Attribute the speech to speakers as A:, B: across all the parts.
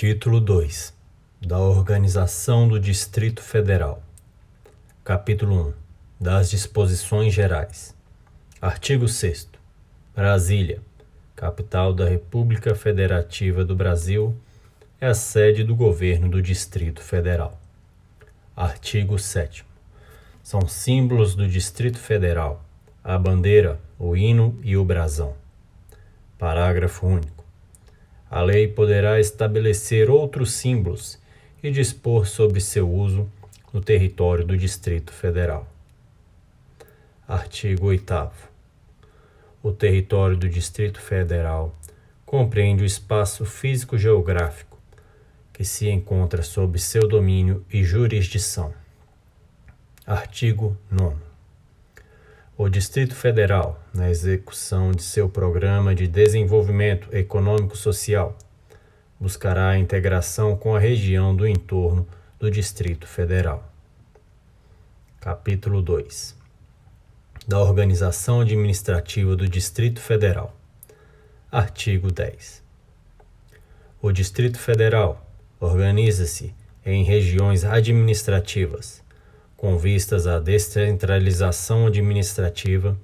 A: Título 2 da Organização do Distrito Federal. Capítulo 1 das Disposições Gerais. Artigo 6º. Brasília, capital da República Federativa do Brasil, é a sede do governo do Distrito Federal. Artigo 7º. São símbolos do Distrito Federal a bandeira, o hino e o brasão. Parágrafo único. A lei poderá estabelecer outros símbolos e dispor sobre seu uso no território do Distrito Federal. Artigo 8º. O território do Distrito Federal compreende o espaço físico-geográfico que se encontra sob seu domínio e jurisdição. Artigo 9º. O Distrito Federal, na execução de seu Programa de Desenvolvimento Econômico-Social, buscará a integração com a região do entorno do Distrito Federal. Capítulo 2 da Organização Administrativa do Distrito Federal. Artigo 10. O Distrito Federal organiza-se em regiões administrativas, com vistas à descentralização administrativa,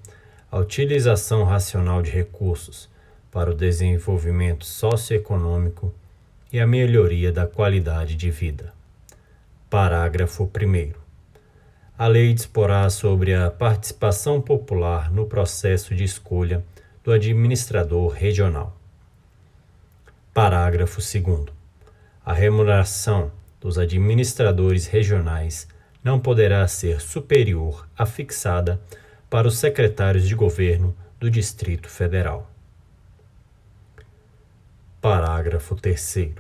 A: à utilização racional de recursos para o desenvolvimento socioeconômico e a melhoria da qualidade de vida. Parágrafo 1º. A lei disporá sobre a participação popular no processo de escolha do administrador regional. Parágrafo 2º. A remuneração dos administradores regionais não poderá ser superior à fixada para os secretários de governo do Distrito Federal. Parágrafo 3º.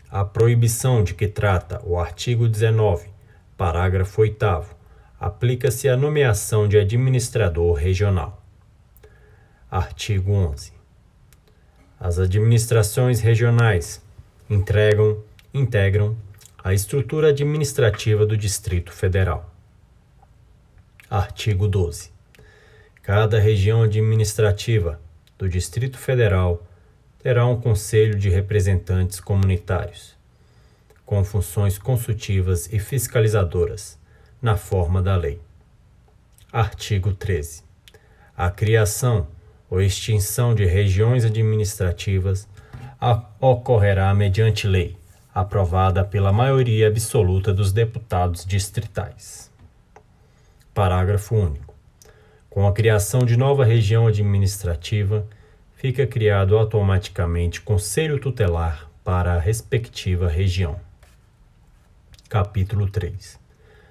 A: A proibição de que trata o artigo 19, parágrafo 8º, aplica-se à nomeação de administrador regional. Artigo 11. As administrações regionais integram a estrutura administrativa do Distrito Federal. Artigo 12. Cada região administrativa do Distrito Federal terá um conselho de representantes comunitários, com funções consultivas e fiscalizadoras, na forma da lei. Artigo 13. A criação ou extinção de regiões administrativas ocorrerá mediante lei, aprovada pela maioria absoluta dos deputados distritais. Parágrafo único. Com a criação de nova região administrativa, fica criado automaticamente Conselho Tutelar para a respectiva região. Capítulo 3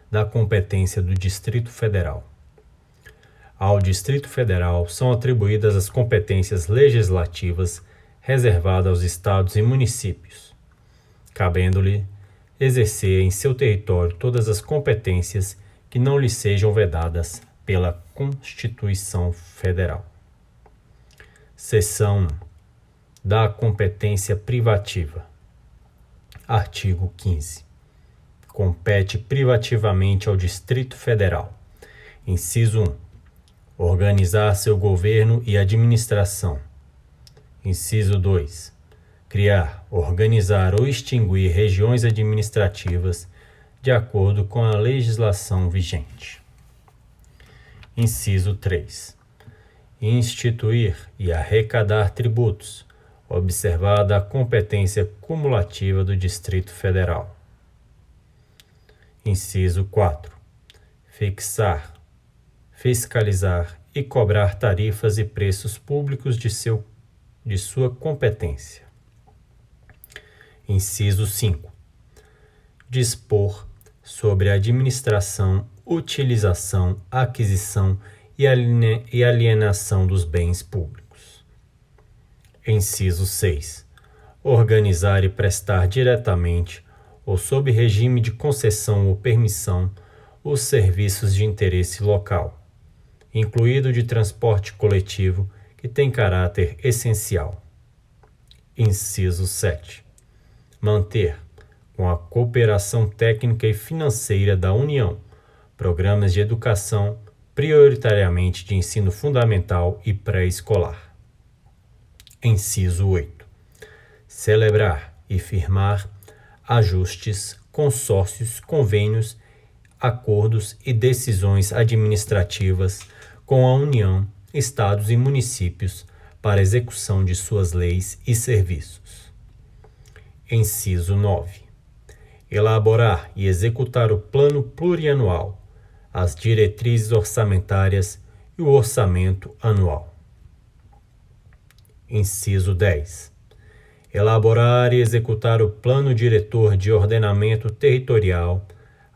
A: da competência do Distrito Federal. Ao Distrito Federal são atribuídas as competências legislativas reservadas aos estados e municípios, cabendo-lhe exercer em seu território todas as competências que não lhe sejam vedadas pela Constituição Federal. Seção 1. Da competência privativa. Artigo 15. Compete privativamente ao Distrito Federal. Inciso 1. Organizar seu governo e administração. Inciso 2. Criar, organizar ou extinguir regiões administrativas de acordo com a legislação vigente. Inciso 3. Instituir e arrecadar tributos, observada a competência cumulativa do Distrito Federal. Inciso 4. Fixar, fiscalizar e cobrar tarifas e preços públicos de sua competência. Inciso 5. Dispor sobre a administração, utilização, aquisição e alienação dos bens públicos. Inciso 6. Organizar e prestar diretamente ou sob regime de concessão ou permissão os serviços de interesse local, incluído de transporte coletivo que tem caráter essencial. Inciso 7. Manter, com a cooperação técnica e financeira da União, programas de educação, prioritariamente de ensino fundamental e pré-escolar. Inciso 8. Celebrar e firmar ajustes, consórcios, convênios, acordos e decisões administrativas com a União, Estados e municípios para execução de suas leis e serviços. Inciso 9. Elaborar e executar o plano plurianual, as diretrizes orçamentárias e o orçamento anual. Inciso 10. Elaborar e executar o plano diretor de ordenamento territorial,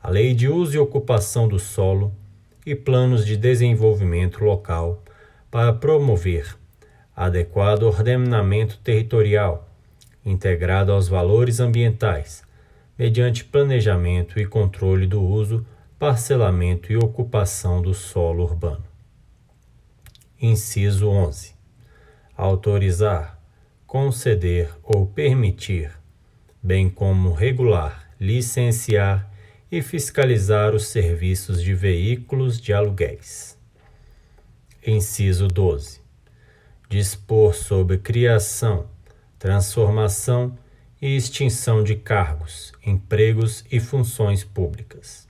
A: a lei de uso e ocupação do solo e planos de desenvolvimento local para promover adequado ordenamento territorial, integrado aos valores ambientais, mediante planejamento e controle do uso, parcelamento e ocupação do solo urbano. Inciso 11. Autorizar, conceder ou permitir, bem como regular, licenciar e fiscalizar os serviços de veículos de aluguéis. Inciso 12. Dispor sobre criação, transformação e extinção de cargos, empregos e funções públicas.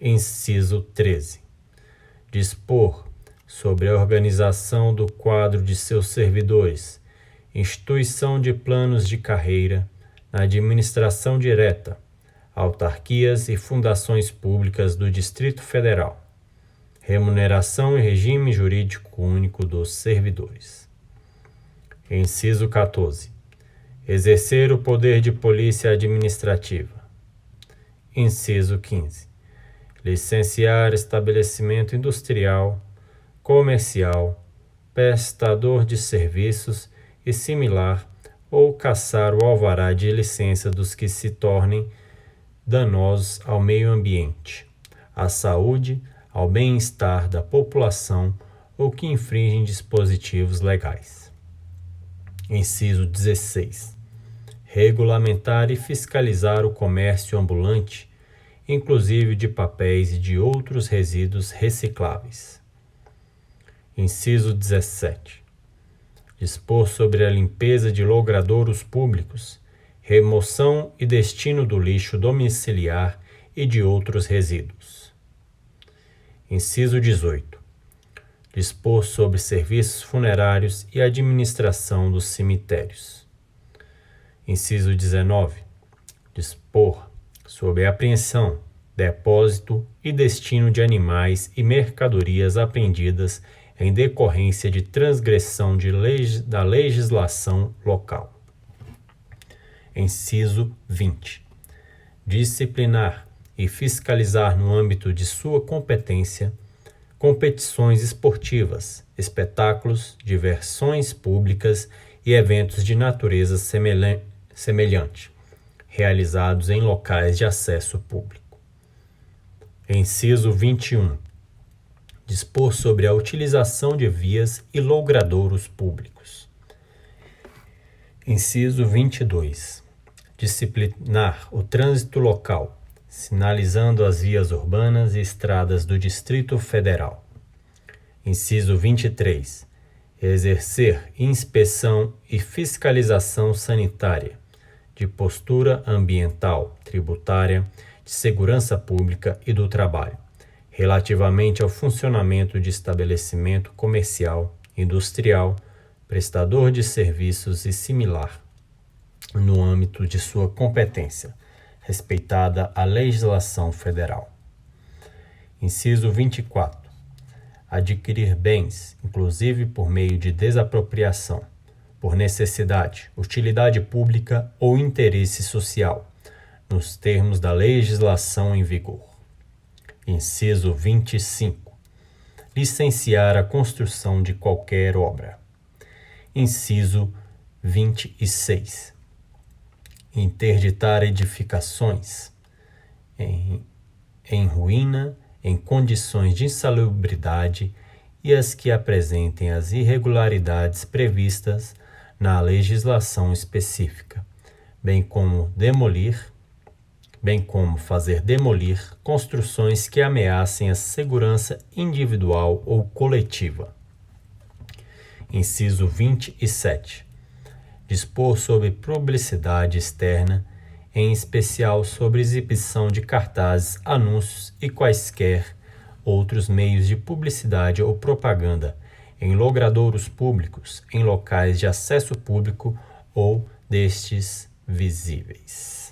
A: Inciso 13. Dispor sobre a organização do quadro de seus servidores, instituição de planos de carreira na administração direta, autarquias e fundações públicas do Distrito Federal, remuneração e regime jurídico único dos servidores. Inciso 14. Exercer o poder de polícia administrativa. Inciso 15. Licenciar estabelecimento industrial, comercial, prestador de serviços e similar ou cassar o alvará de licença dos que se tornem danosos ao meio ambiente, à saúde, ao bem-estar da população ou que infringem dispositivos legais. Inciso 16. Regulamentar e fiscalizar o comércio ambulante, inclusive de papéis e de outros resíduos recicláveis. Inciso 17. Dispor sobre a limpeza de logradouros públicos, remoção e destino do lixo domiciliar e de outros resíduos. Inciso 18. Dispor sobre serviços funerários e administração dos cemitérios. Inciso 19. Dispor sobre a apreensão, depósito e destino de animais e mercadorias apreendidas em decorrência de transgressão da legislação local. Inciso 20. Disciplinar e fiscalizar no âmbito de sua competência competições esportivas, espetáculos, diversões públicas e eventos de natureza semelhante, realizados em locais de acesso público. Inciso 21. Dispor sobre a utilização de vias e logradouros públicos. Inciso 22. Disciplinar o trânsito local, sinalizando as vias urbanas e estradas do Distrito Federal. Inciso 23. Exercer inspeção e fiscalização sanitária, de postura ambiental, tributária, de segurança pública e do trabalho, relativamente ao funcionamento de estabelecimento comercial, industrial, prestador de serviços e similar, no âmbito de sua competência, respeitada a legislação federal. Inciso 24. Adquirir bens, inclusive por meio de desapropriação, por necessidade, utilidade pública ou interesse social, nos termos da legislação em vigor. Inciso 25. Licenciar a construção de qualquer obra. Inciso 26. Interditar edificações em ruína, em condições de insalubridade e as que apresentem as irregularidades previstas na legislação específica, bem como fazer demolir construções que ameacem a segurança individual ou coletiva. Inciso 27. dispor sobre publicidade externa, em especial sobre exibição de cartazes, anúncios e quaisquer outros meios de publicidade ou propaganda, em logradouros públicos, em locais de acesso público ou destes visíveis.